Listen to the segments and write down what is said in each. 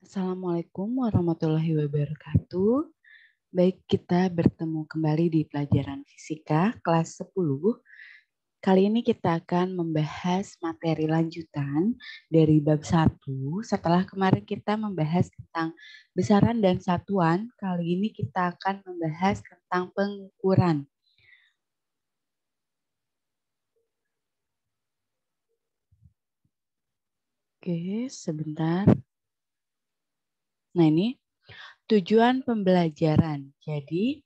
Assalamualaikum warahmatullahi wabarakatuh. Baik, kita bertemu kembali di pelajaran fisika kelas 10. Kali ini kita akan membahas materi lanjutan dari bab 1. Setelah kemarin kita membahas tentang besaran dan satuan, kali ini kita akan membahas tentang pengukuran. Oke, sebentar. Nah, ini tujuan pembelajaran. Jadi,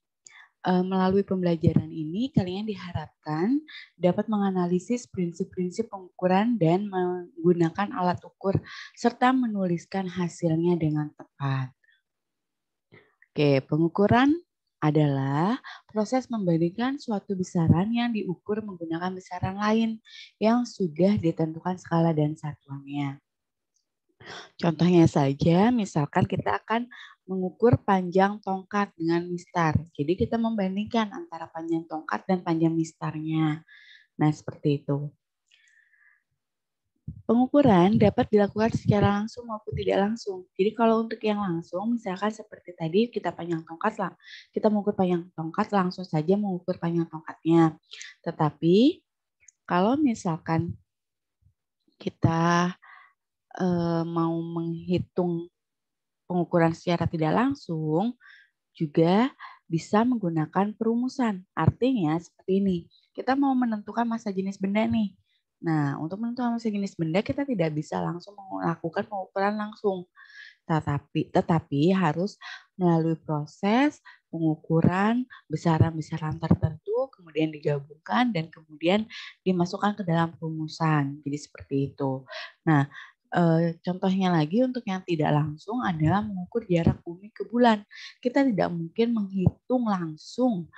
melalui pembelajaran ini, kalian diharapkan dapat menganalisis prinsip-prinsip pengukuran dan menggunakan alat ukur, serta menuliskan hasilnya dengan tepat. Oke, pengukuran adalah proses membandingkan suatu besaran yang diukur menggunakan besaran lain yang sudah ditentukan skala dan satuannya. Contohnya saja, misalkan kita akan mengukur panjang tongkat dengan mistar. Jadi kita membandingkan antara panjang tongkat dan panjang mistarnya. Nah, seperti itu. Pengukuran dapat dilakukan secara langsung maupun tidak langsung. Jadi kalau untuk yang langsung, misalkan seperti tadi kita panjang tongkat lah, kita mengukur panjang tongkat langsung saja mengukur panjang tongkatnya. Tetapi kalau misalkan kita mau menghitung pengukuran secara tidak langsung, juga bisa menggunakan perumusan. Artinya seperti ini, kita mau menentukan massa jenis benda nih. Nah, untuk menentukan massa jenis benda kita tidak bisa langsung melakukan pengukuran langsung. Tetapi harus melalui proses pengukuran besaran-besaran tertentu, kemudian digabungkan dan kemudian dimasukkan ke dalam perumusan. Jadi seperti itu. Nah, contohnya lagi untuk yang tidak langsung adalah mengukur jarak bumi ke bulan. Kita tidak mungkin menghitung langsung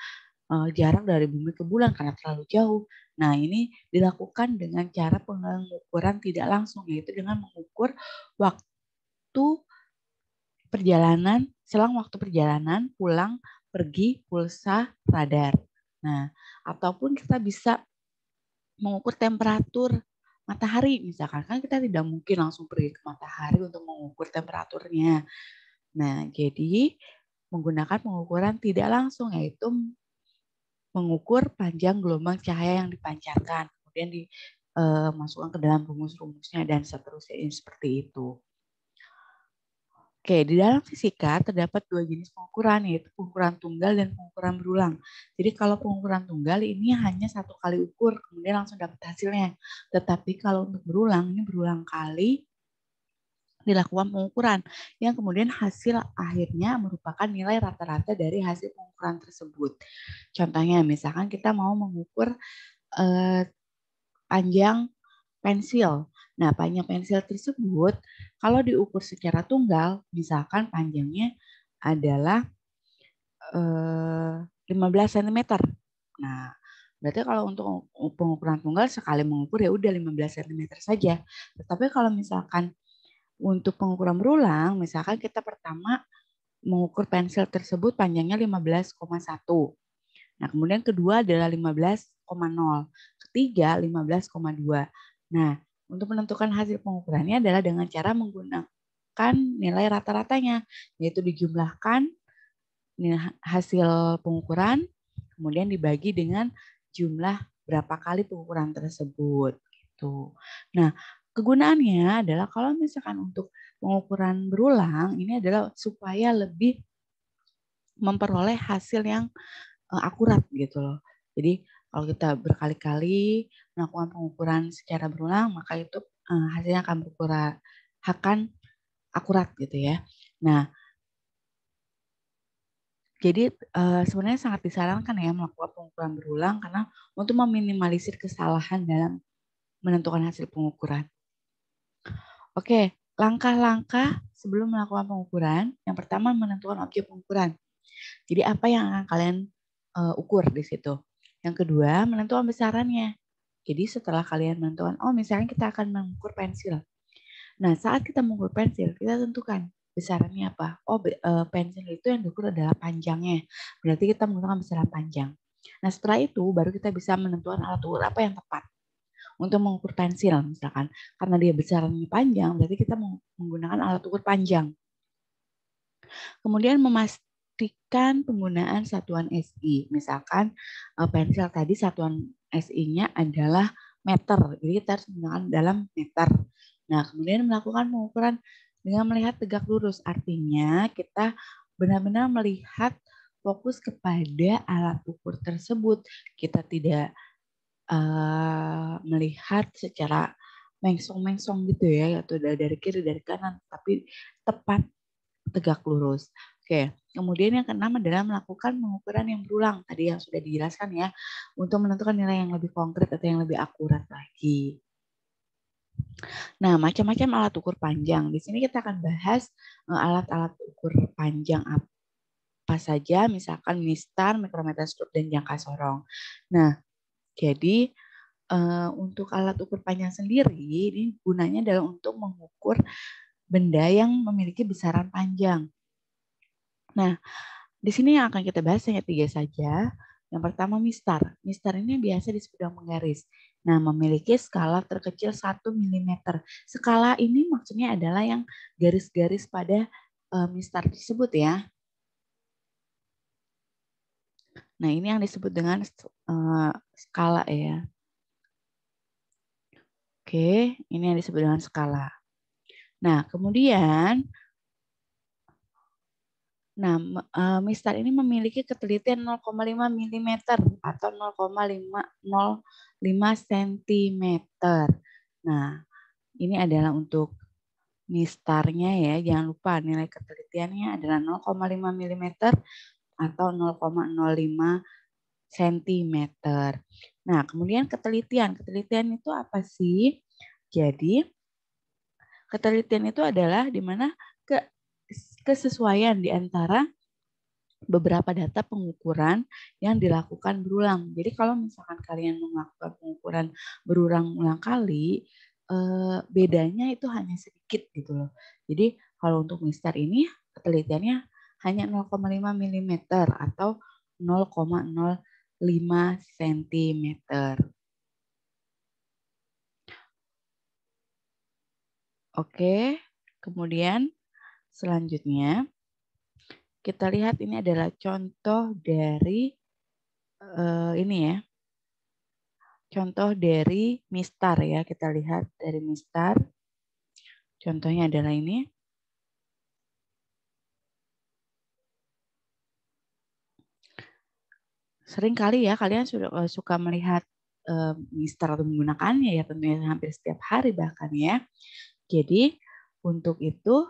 jarak dari bumi ke bulan karena terlalu jauh. Nah, ini dilakukan dengan cara pengukuran tidak langsung, yaitu dengan mengukur waktu perjalanan, selang waktu perjalanan, pulang, pergi, pulsa, radar. Nah, ataupun kita bisa mengukur temperatur matahari misalkan, kan kita tidak mungkin langsung pergi ke matahari untuk mengukur temperaturnya. Nah, jadi menggunakan pengukuran tidak langsung, yaitu mengukur panjang gelombang cahaya yang dipancarkan, kemudian dimasukkan ke dalam rumus-rumusnya dan seterusnya, seperti itu. Oke, di dalam fisika terdapat dua jenis pengukuran, yaitu pengukuran tunggal dan pengukuran berulang. Jadi kalau pengukuran tunggal ini hanya satu kali ukur, kemudian langsung dapat hasilnya. Tetapi kalau untuk berulang, ini berulang kali dilakukan pengukuran, yang kemudian hasil akhirnya merupakan nilai rata-rata dari hasil pengukuran tersebut. Contohnya, misalkan kita mau mengukur panjang pensil. Nah, panjang pensil tersebut kalau diukur secara tunggal, misalkan panjangnya adalah 15 cm. Nah, berarti kalau untuk pengukuran tunggal sekali mengukur ya udah 15 cm saja. Tetapi kalau misalkan untuk pengukuran berulang, misalkan kita pertama mengukur pensil tersebut panjangnya 15,1. Nah, kemudian kedua adalah 15,0. Ketiga 15,2. Nah, untuk menentukan hasil pengukurannya adalah dengan cara menggunakan nilai rata-ratanya, yaitu dijumlahkan hasil pengukuran, kemudian dibagi dengan jumlah berapa kali pengukuran tersebut. Gitu. Nah, kegunaannya adalah kalau misalkan untuk pengukuran berulang, ini adalah supaya lebih memperoleh hasil yang akurat gitu loh. Jadi kalau kita berkali-kali melakukan pengukuran secara berulang, maka itu hasilnya akan akurat gitu ya. Nah, jadi sebenarnya sangat disarankan ya melakukan pengukuran berulang karena untuk meminimalisir kesalahan dalam menentukan hasil pengukuran. Oke, langkah-langkah sebelum melakukan pengukuran, yang pertama menentukan objek pengukuran. Jadi apa yang akan kalian ukur di situ. Yang kedua, menentukan besarannya. Jadi setelah kalian menentukan, oh misalnya kita akan mengukur pensil. Nah, saat kita mengukur pensil, kita tentukan besarannya apa. Oh, pensil itu yang diukur adalah panjangnya. Berarti kita menggunakan besaran panjang. Nah, setelah itu baru kita bisa menentukan alat ukur apa yang tepat untuk mengukur pensil misalkan. Karena dia besarannya panjang, berarti kita menggunakan alat ukur panjang. Kemudian memastikan penggunaan satuan SI. Misalkan pensil tadi satuan SI-nya adalah meter. Jadi kita harus menggunakan dalam meter. Nah, kemudian melakukan pengukuran dengan melihat tegak lurus. Artinya kita benar-benar melihat fokus kepada alat ukur tersebut. Kita tidak melihat secara mengsong-mengsong gitu ya, atau dari kiri dari kanan, tapi tepat tegak lurus. Oke, kemudian yang keenam adalah melakukan pengukuran yang berulang. Tadi yang sudah dijelaskan ya, untuk menentukan nilai yang lebih konkret atau yang lebih akurat lagi. Nah, macam-macam alat ukur panjang. Di sini kita akan bahas alat-alat ukur panjang apa saja, misalkan mistar, mikrometer stroke, dan jangka sorong. Nah, jadi untuk alat ukur panjang sendiri, ini gunanya adalah untuk mengukur benda yang memiliki besaran panjang. Nah, di sini yang akan kita bahas hanya 3 saja. Yang pertama mistar. Mistar ini biasa disebut dengan menggaris. Nah, memiliki skala terkecil 1 mm. Skala ini maksudnya adalah yang garis-garis pada mistar tersebut ya. Nah, ini yang disebut dengan skala ya. Oke, ini yang disebut dengan skala. Nah, kemudian mistar ini memiliki ketelitian 0,5 mm atau 0,505 cm. Nah, ini adalah untuk mistarnya ya. Jangan lupa nilai ketelitiannya adalah 0,5 mm atau 0,05 cm. Nah, kemudian ketelitian. Ketelitian itu apa sih? Jadi, ketelitian itu adalah di mana kesesuaian di antara beberapa data pengukuran yang dilakukan berulang. Jadi kalau misalkan kalian melakukan pengukuran berulang-ulang kali, bedanya itu hanya sedikit gitu loh. Jadi kalau untuk mistar ini ketelitiannya hanya 0,5 mm atau 0,05 cm. Oke, kemudian selanjutnya kita lihat ini adalah contoh dari ini ya. Contoh dari mistar ya, kita lihat dari mistar. Contohnya adalah ini. Sering kali ya kalian suka melihat mistar atau menggunakannya ya, tentunya hampir setiap hari bahkan ya. Jadi untuk itu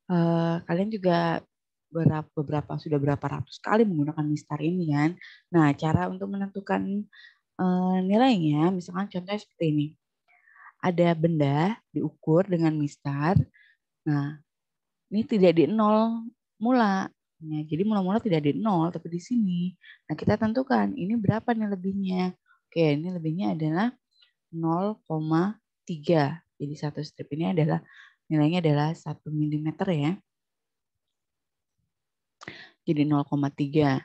kalian juga sudah berapa ratus kali menggunakan mistar ini kan. Nah, cara untuk menentukan nilainya, misalkan contohnya seperti ini. Ada benda diukur dengan mistar. Nah, ini tidak di nol mula. Nah, jadi mula-mula tidak di nol, tapi di sini. Nah, kita tentukan ini berapa nih lebihnya. Oke, ini lebihnya adalah 0,3. Jadi satu strip ini adalah nilainya adalah 1 mm ya. Jadi 0,3.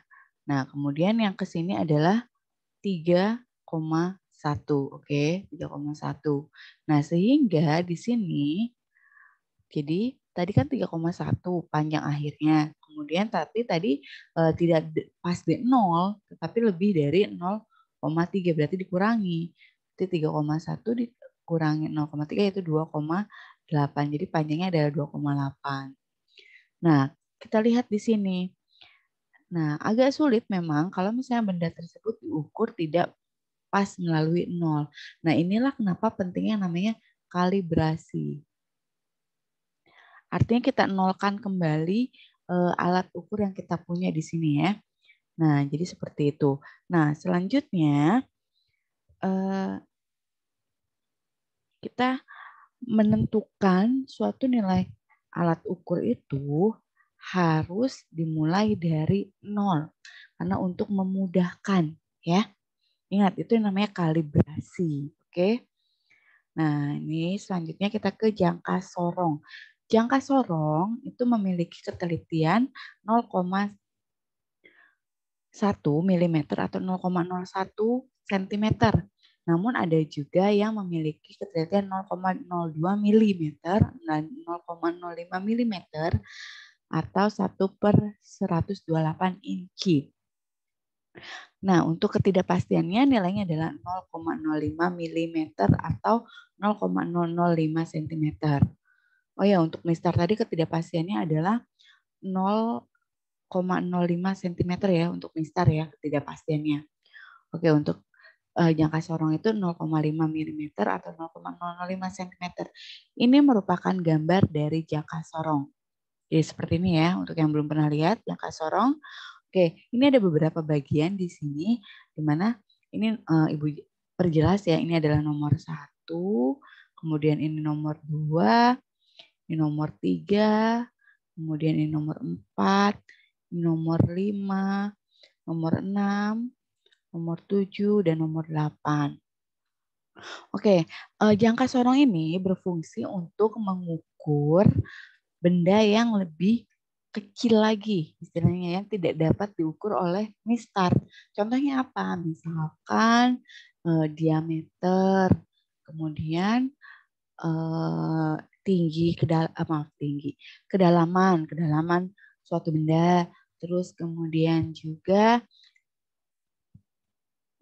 Nah, kemudian yang ke sini adalah 3,1. Oke, 3,1. Nah, sehingga di sini jadi tadi kan 3,1 panjang akhirnya. Kemudian tapi tadi tidak pas di 0, tetapi lebih dari 0,3 berarti dikurangi. Jadi 3,1 dikurangi 0,3 yaitu 2,8. Jadi panjangnya adalah 2,8. Nah, kita lihat di sini. Nah, agak sulit memang kalau misalnya benda tersebut diukur tidak pas melalui 0. Nah, inilah kenapa pentingnya namanya kalibrasi. Artinya kita nolkan kembali alat ukur yang kita punya di sini ya. Nah, jadi seperti itu. Nah, selanjutnya kita menentukan suatu nilai alat ukur itu harus dimulai dari 0. Karena untuk memudahkan ya. Ingat, itu yang namanya kalibrasi. Oke. Nah, ini selanjutnya kita ke jangka sorong. Jangka sorong itu memiliki ketelitian 0,1 mm atau 0,01 cm. Namun ada juga yang memiliki ketelitian 0,02 mm dan 0,05 mm atau 1/128 inci. Nah, untuk ketidakpastiannya nilainya adalah 0,05 mm atau 0,005 cm. Oh ya, untuk mistar tadi ketidakpastiannya adalah 0,05 cm ya untuk mistar ya ketidakpastiannya. Oke, untuk jangka sorong itu 0,5 mm atau 0,005 cm. Ini merupakan gambar dari jangka sorong. Jadi seperti ini ya, untuk yang belum pernah lihat jangka sorong. Oke, ini ada beberapa bagian di sini, di mana ini Ibu perjelas ya, ini adalah nomor 1, kemudian ini nomor 2, ini nomor 3, kemudian ini nomor 4, ini nomor 5, nomor 6, nomor 7, dan nomor 8. Oke, jangka sorong ini berfungsi untuk mengukur benda yang lebih kecil lagi, istilahnya yang tidak dapat diukur oleh mistar. Contohnya apa? Misalkan diameter, kemudian kedalaman suatu benda, terus kemudian juga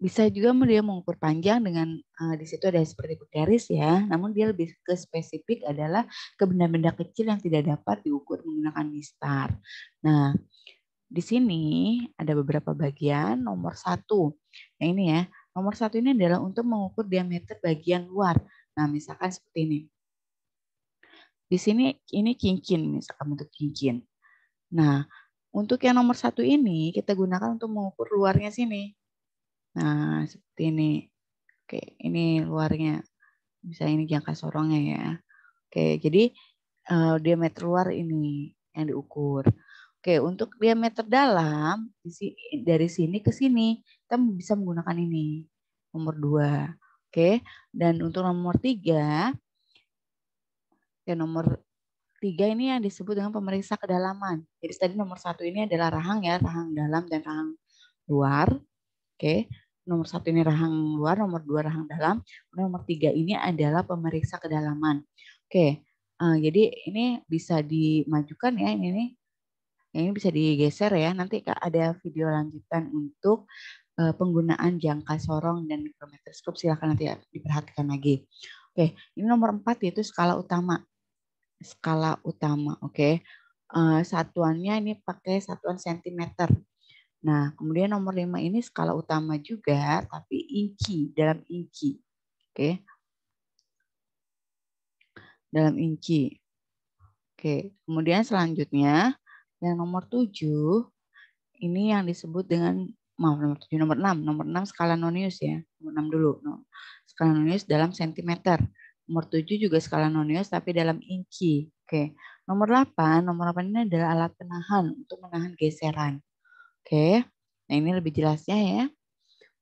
bisa juga dia mengukur panjang dengan di situ ada seperti garis ya, namun dia lebih ke spesifik adalah ke benda-benda kecil yang tidak dapat diukur menggunakan mistar. Nah, di sini ada beberapa bagian. Nomor 1, nah ini ya, nomor 1 ini adalah untuk mengukur diameter bagian luar. Nah, misalkan seperti ini. Di sini ini cincin, misalkan bentuk cincin. Nah, untuk yang nomor 1 ini kita gunakan untuk mengukur luarnya sini. Nah, seperti ini. Oke, ini luarnya. Bisa ini jangka sorongnya ya. Oke, jadi diameter luar ini yang diukur. Oke, untuk diameter dalam dari sini ke sini kita bisa menggunakan ini. Nomor 2. Oke, dan untuk nomor 3, ya nomor 3 ini yang disebut dengan pemeriksa kedalaman. Jadi tadi nomor 1 ini adalah rahang ya, rahang dalam dan rahang luar. Oke, nomor 1 ini rahang luar, nomor 2 rahang dalam, nomor 3 ini adalah pemeriksa kedalaman. Oke, jadi ini bisa dimajukan ya, ini bisa digeser ya. Nanti ada video lanjutan untuk penggunaan jangka sorong dan mikrometroskop. Silakan nanti diperhatikan lagi. Oke, ini nomor 4 yaitu skala utama. Skala utama, oke. Satuannya ini pakai satuan sentimeter. Nah, kemudian nomor 5 ini skala utama juga, tapi inci, dalam inci. Oke. Dalam inci. Oke, kemudian selanjutnya, yang nomor 7, ini yang disebut dengan, nomor 7, nomor 6. Nomor 6 skala nonius ya. Nomor 6 dulu. Skala nonius dalam sentimeter. Nomor 7 juga skala nonius, tapi dalam inci. Oke. Nomor 8 ini adalah alat penahan untuk menahan geseran. Oke. Nah, ini lebih jelasnya ya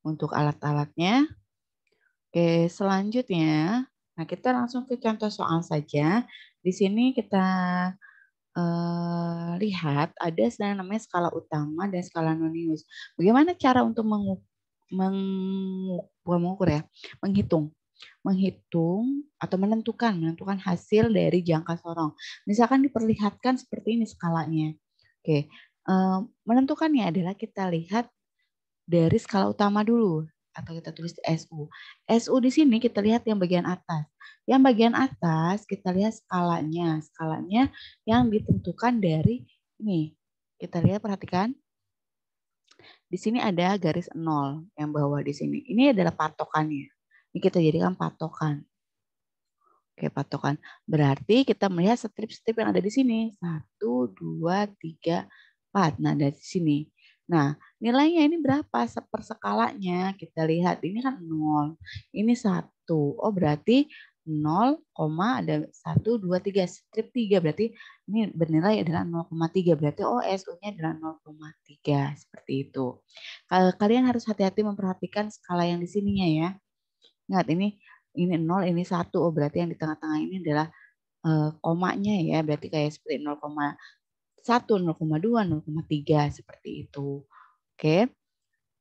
untuk alat-alatnya. Oke, selanjutnya, nah kita langsung ke contoh soal saja. Di sini kita lihat ada yang namanya skala utama dan skala nonius. Bagaimana cara untuk menghitung atau menentukan hasil dari jangka sorong. Misalkan diperlihatkan seperti ini skalanya. Oke, menentukannya adalah kita lihat dari skala utama dulu atau kita tulis SU. SU di sini kita lihat yang bagian atas. Yang bagian atas kita lihat skalanya. Skalanya yang ditentukan dari ini. Kita lihat, perhatikan. Di sini ada garis 0 yang bawah di sini. Ini adalah patokannya. Ini kita jadikan patokan. Oke, patokan. Berarti kita melihat strip-strip yang ada di sini. 1, 2, 3, 4. Nah, dari sini. Nah, nilainya ini berapa per skalanya? Kita lihat, ini kan 0. Ini 1. Oh, berarti 0, ada 1, 2, 3. Strip 3 berarti ini bernilai adalah 0,3. Berarti SU-nya adalah 0,3. Seperti itu. Kalian harus hati-hati memperhatikan skala yang di sininya ya. Ingat, ini 0, ini 1. Oh, berarti yang di tengah-tengah ini adalah komanya ya. Berarti kayak seperti 0,1, 0,2, 0,3 seperti itu. Oke.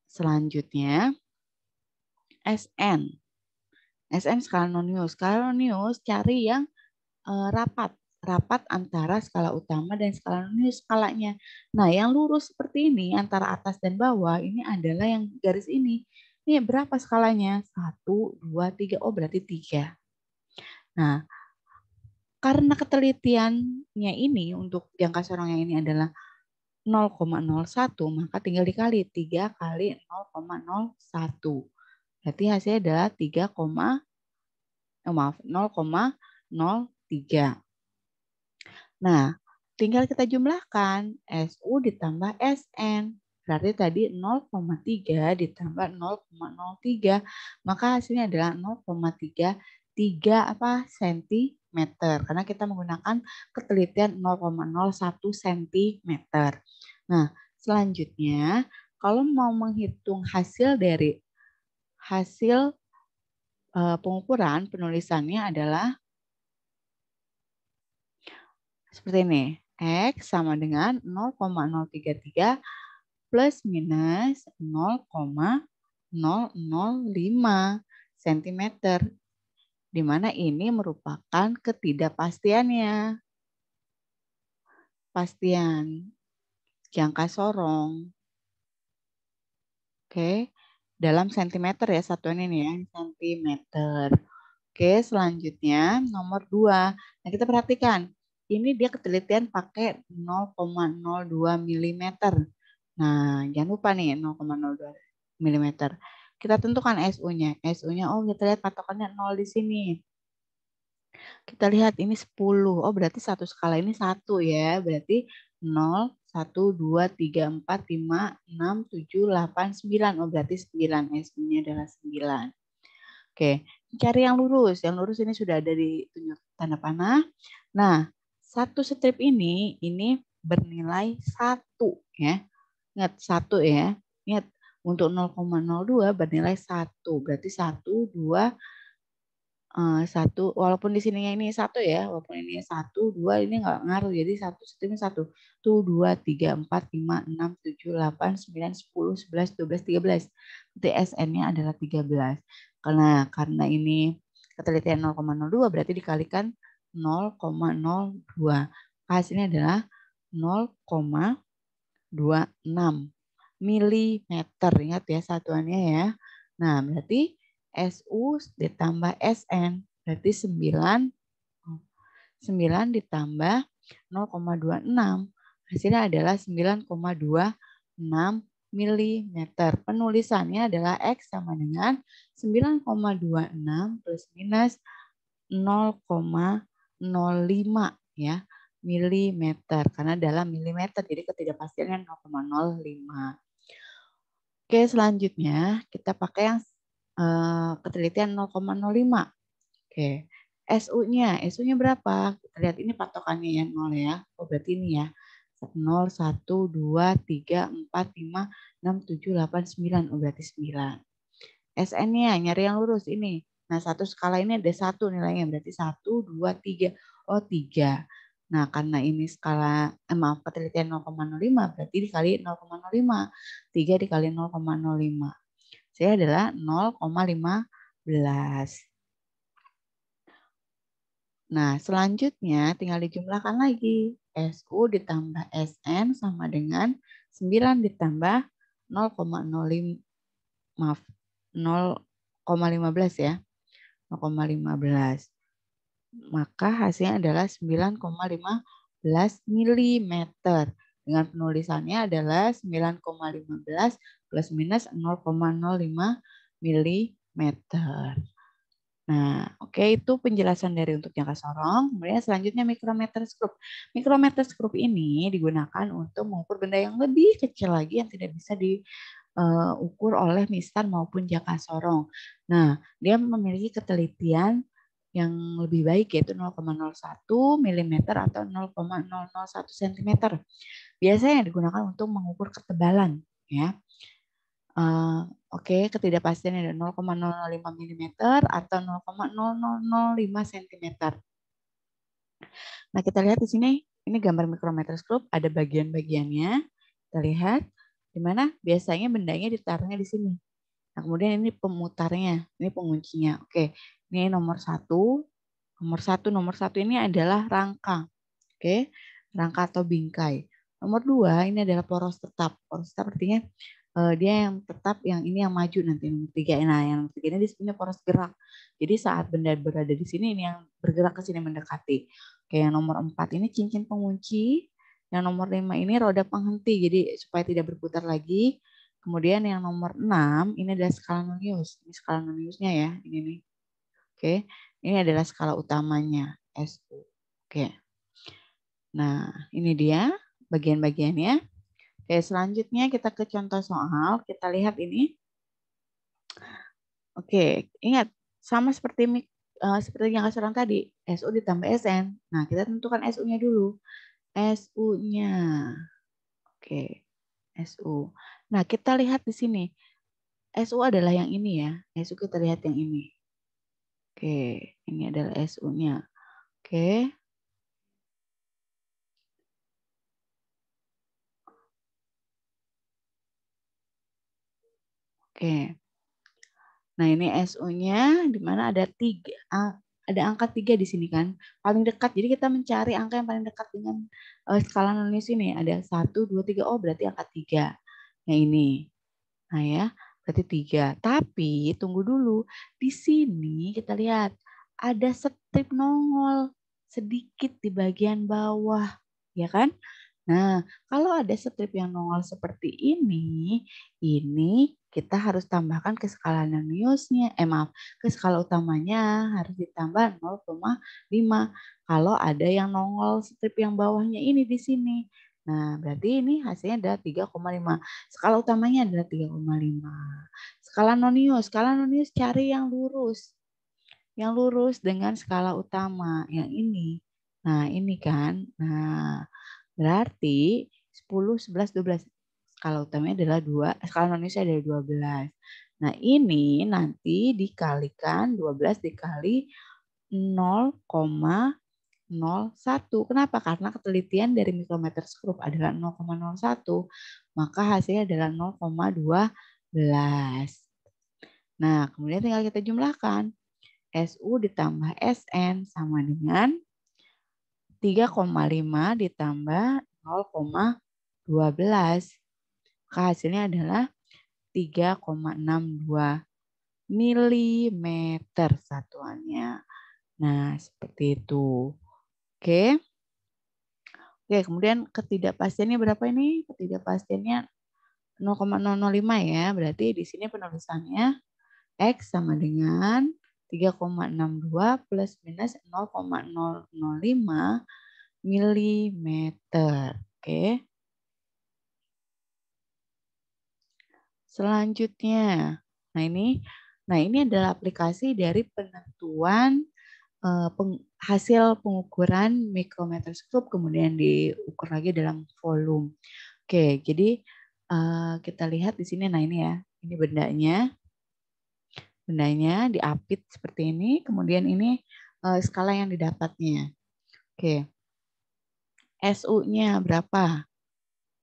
Selanjutnya SN. SN skala nonius. Skala nonius cari yang rapat. rapat antara skala utama dan skala ini skalanya. Nah, yang lurus seperti ini antara atas dan bawah ini adalah yang garis ini. Ini berapa skalanya? 1, 2, 3. Oh, berarti 3. Nah, karena ketelitiannya ini untuk jangka sorong yang ini emalah 0,01, maka tinggal dikali 3 kali 0,01. Berarti hasilnya adalah 0,03. Nah, tinggal kita jumlahkan SU ditambah SN. Berarti tadi 0,3 ditambah 0,03. Maka hasilnya adalah 0,33 sentimeter. Karena kita menggunakan ketelitian 0,01 sentimeter. Nah, selanjutnya kalau mau menghitung hasil dari hasil pengukuran, penulisannya adalah seperti ini. X sama dengan 0,033 plus minus 0,005 cm. Di mana ini merupakan ketidakpastiannya. Pastian jangka sorong. Oke, dalam sentimeter ya satuan ini ya, sentimeter. Oke, selanjutnya nomor 2. Nah, kita perhatikan. Ini dia ketelitian pakai 0,02 mm. Nah, jangan lupa nih 0,02 mm. Kita tentukan SU-nya. SU-nya, oh kita lihat patokannya 0 di sini. Kita lihat ini 10. Oh berarti satu skala ini 1 ya. Berarti 0, 1, 2, 3, 4, 5, 6, 7, 8, 9. Oh berarti 9. SU-nya adalah 9. Oke, cari yang lurus. Yang lurus ini sudah ada di tunjuk tanda panah. Nah, satu strip ini bernilai 1 ya. Ingat 1 ya. Ingat untuk 0,02 bernilai 1. Berarti 1, 2, 1. Walaupun di sininya ini 1 ya. Walaupun ini 1, 2 ini nggak ngaruh. Jadi satu strip ini 1. 1, 2, 3, 4, 5, 6, 7, 8, 9, 10, 11, 12, 13. Berarti SN-nya adalah 13. Karena ini ketelitian 0,02 berarti dikalikan 0,02. Hasilnya adalah 0,26 milimeter. Ingat ya satuannya ya. Nah, berarti SU ditambah SN. Berarti 9 ditambah 0,26. Hasilnya adalah 9,26 milimeter. Penulisannya adalah X sama dengan 9,26 plus minus 0,05 ya milimeter. Karena dalam milimeter jadi ketidakpastiannya 0,05. Oke, selanjutnya kita pakai yang ketelitian 0,05. Oke, SU-nya berapa? Kita lihat ini patokannya ya 0 ya. Oh berarti ini ya. 0, 1, 2, 3, 4, 5, 6, 7, 8, 9. Oh berarti 9. SN-nya nyari yang lurus ini. Nah satu skala ini ada 1 nilainya. Berarti 1, 2, 3. Oh 3. Nah karena ini skala, ketelitian 0,05 berarti dikali 0,05. 3 dikali 0,05. Saya adalah 0,15. Nah, selanjutnya tinggal dijumlahkan lagi. SU ditambah SN sama dengan 9 ditambah 0,05, maaf, 0,15 ya. 0,15. Maka hasilnya adalah 9,15 milimeter. Dengan penulisannya adalah 9,15 plus minus 0,05 milimeter. Nah, oke itu penjelasan dari untuk jangka sorong. Kemudian selanjutnya mikrometer skrup. Mikrometer skrup ini digunakan untuk mengukur benda yang lebih kecil lagi yang tidak bisa diukur oleh mistan maupun jangka sorong. Nah, dia memiliki ketelitian yang lebih baik yaitu 0,01 mm atau 0,001 cm. Biasanya digunakan untuk mengukur ketebalan ya. Oke, ketidakpastian ada 0,005 mm atau 0,0005 cm. Nah, kita lihat di sini, ini gambar mikrometer skrup, ada bagian-bagiannya. Kita lihat, di mana biasanya bendanya ditaruhnya di sini. Nah, kemudian ini pemutarnya, ini penguncinya. Oke, ini nomor 1, Nomor satu ini adalah rangka. Oke, rangka atau bingkai. Nomor 2 ini adalah poros tetap. Poros tetap artinya dia yang tetap, yang ini yang maju nanti. Nomor 3. Nah, yang nomor 3 ini disebutnya poros gerak. Jadi saat benda berada di sini, ini yang bergerak ke sini mendekati. Oke, yang nomor 4 ini cincin pengunci. Yang nomor 5 ini roda penghenti. Jadi supaya tidak berputar lagi. Kemudian yang nomor 6 ini adalah skala nonius. Ini skala noniusnya ya, ini nih. Oke, ini adalah skala utamanya, SU. Oke. Nah, ini dia bagian-bagiannya. Oke, selanjutnya kita ke contoh soal. Kita lihat ini. Oke, ingat sama seperti yang keseruan tadi, SU ditambah SN. Nah, kita tentukan SU-nya dulu. SU-nya. Oke, SU. Nah, kita lihat di sini. SU adalah yang ini ya. SU kita lihat yang ini. Oke, ini adalah SU-nya. Oke. Oke. Nah, ini SU-nya di mana ada 3. Ada angka 3 di sini kan. Paling dekat. Jadi kita mencari angka yang paling dekat dengan skala nonius ini. Ada 1, 2, 3. Oh, berarti angka 3. Yang ini. Nah ya, berarti 3. Tapi tunggu dulu. Di sini kita lihat ada strip nongol sedikit di bagian bawah. Ya kan? Nah, kalau ada strip yang nongol seperti ini kita harus tambahkan ke skala noniusnya. Ke skala utamanya harus ditambah 0,5. Kalau ada yang nongol strip yang bawahnya ini di sini. Nah, berarti ini hasilnya adalah 3,5. Skala utamanya adalah 3,5. Skala nonius cari yang lurus. Yang lurus dengan skala utama, yang ini. Nah, ini kan. Nah, berarti 10, 11, 12. Skala utamanya adalah 2, skala noniusnya adalah 12. Nah, ini nanti dikalikan 12 dikali 0,01. Kenapa? Karena ketelitian dari mikrometer skrup adalah 0,01, maka hasilnya adalah 0,12. Nah, kemudian tinggal kita jumlahkan. SU ditambah SN sama dengan 3,5 ditambah 0,12. Maka hasilnya adalah 3,62 milimeter satuannya. Nah, seperti itu. Oke. Oke, kemudian ketidakpastiannya berapa ini? Ketidakpastiannya 0,005 ya. Berarti di sini penulisannya X sama dengan 3,62 plus minus 0,005 milimeter. Oke. Selanjutnya. Nah, ini adalah aplikasi dari penentuan hasil pengukuran mikrometer skrup kemudian diukur lagi dalam volume. Oke, jadi kita lihat di sini. Nah, ini ya. Ini bendanya diapit seperti ini, kemudian ini skala yang didapatnya. Oke. SU-nya berapa?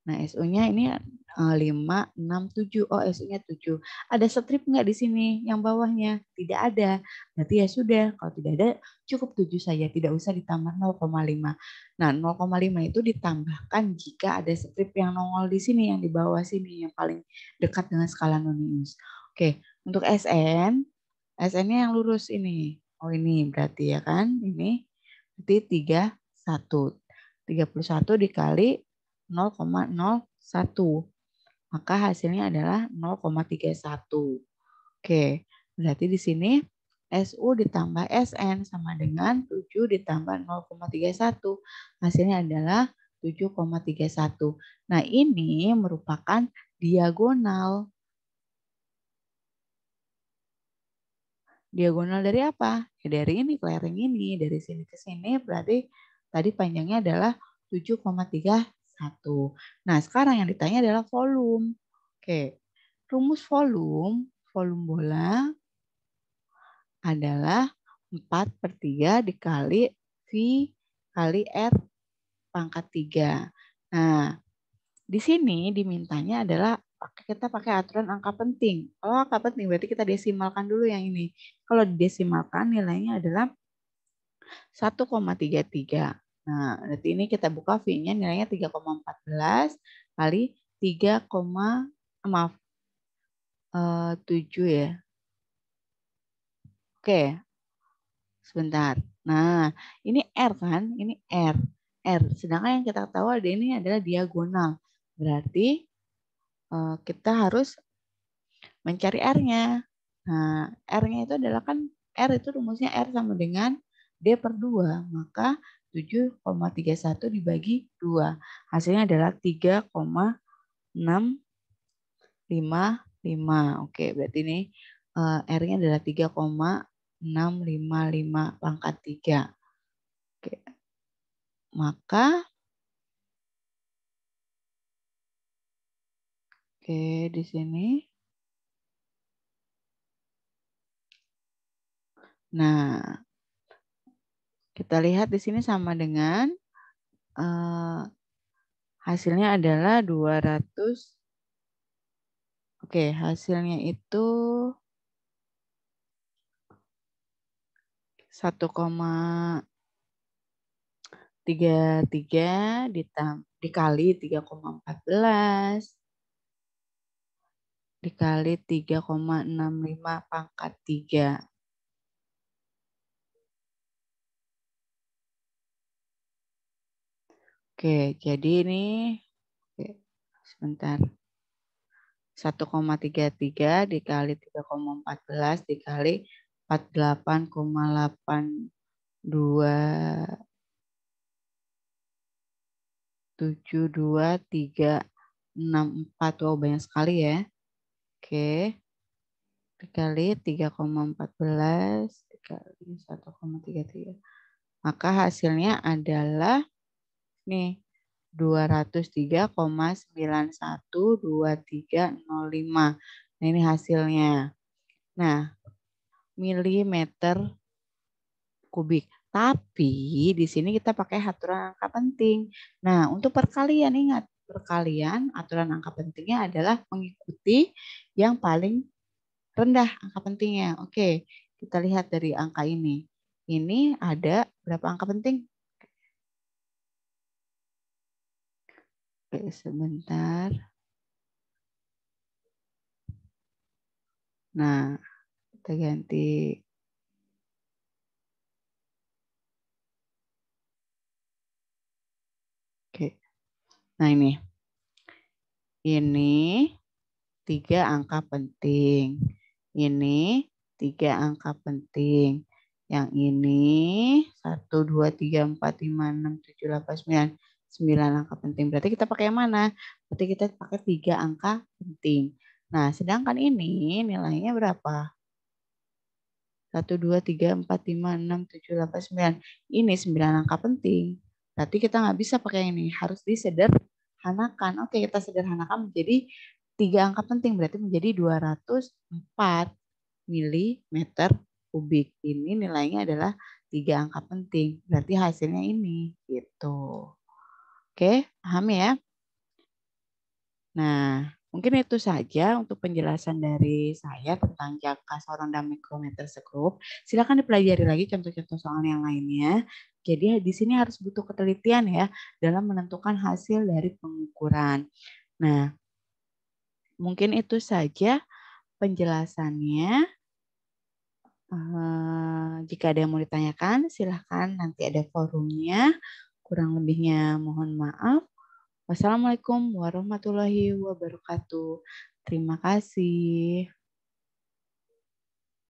Nah, SU-nya ini 5, 6, 7. Oh, SU-nya 7. Ada strip nggak di sini yang bawahnya? Tidak ada. Berarti ya sudah. Kalau tidak ada, cukup 7 saja. Tidak usah ditambah 0,5. Nah, 0,5 itu ditambahkan jika ada strip yang nongol di sini, yang di bawah sini, yang paling dekat dengan skala nonius. Oke, untuk SN, SN-nya yang lurus ini. Oh, ini berarti ya kan? Ini berarti 31. 31 dikali 0,01. Maka hasilnya adalah 0,31. Oke, berarti di sini SU ditambah SN sama dengan 7 ditambah 0,31. Hasilnya adalah 7,31. Nah, ini merupakan diagonal. Diagonal dari apa? Ya dari ini, kelereng ini. Dari sini ke sini berarti tadi panjangnya adalah 7,31. Nah, sekarang yang ditanya adalah volume. Oke, rumus volume bola adalah 4/3 dikali V kali R pangkat 3. Nah, di sini dimintanya adalah kita pakai aturan angka penting. Kalau angka penting berarti kita desimalkan dulu yang ini. Kalau didesimalkan nilainya adalah 1,33. Nah, berarti ini kita buka V-nya nilainya 3,14 kali 7 ya. Oke, sebentar. Nah, ini R kan? Ini R. R. Sedangkan yang kita tahu ada ini adalah diagonal. Berarti kita harus mencari R-nya. Nah, R-nya itu adalah kan R itu rumusnya R sama dengan D per 2. Maka 7,31 dibagi 2. Hasilnya adalah 3,655. Oke, berarti ini R-nya adalah 3,655 pangkat 3. Oke. Maka di sini. Nah, kita lihat di sini sama dengan hasilnya adalah 200. Oke, hasilnya itu 1,33 dikali 3,14 dikali 3,65 pangkat 3. Oke, jadi ini sebentar. 1,33 dikali 3,14 dikali 48,827234. Wow, banyak sekali ya. Oke. Dikali 3,14 dikali 1,33. Maka hasilnya adalah nih 203,912305. Nah, ini hasilnya. Nah, milimeter kubik. Tapi di sini kita pakai aturan angka penting. Nah, untuk perkalian ingat, perkalian aturan angka pentingnya adalah mengikuti yang paling rendah angka pentingnya. Oke, kita lihat dari angka ini. Ini ada berapa angka penting? Oke, sebentar. Nah, kita ganti. Oke. Nah, ini 3 angka penting. Ini 3 angka penting. Yang ini 1, 2, 3, 4, 5, 6, 7, 8, 9. 9 angka penting. Berarti kita pakai yang mana? Berarti kita pakai 3 angka penting. Nah, sedangkan ini nilainya berapa? 1, 2, 3, 4, 5, 6, 7, 8, 9. Ini 9 angka penting. Berarti kita nggak bisa pakai yang ini. Harus disederhanakan. Oke, kita sederhanakan menjadi 3 angka penting. Berarti menjadi 204 milimeter kubik. Ini nilainya adalah 3 angka penting. Berarti hasilnya ini. Gitu. Oke, paham ya? Nah, mungkin itu saja untuk penjelasan dari saya tentang jangka saron dan mikrometer sekrup. Silakan dipelajari lagi contoh-contoh soal yang lainnya. Jadi di sini harus butuh ketelitian ya dalam menentukan hasil dari pengukuran. Nah, mungkin itu saja penjelasannya. Jika ada yang mau ditanyakan, silahkan nanti ada forumnya. Kurang lebihnya mohon maaf. Wassalamualaikum warahmatullahi wabarakatuh. Terima kasih.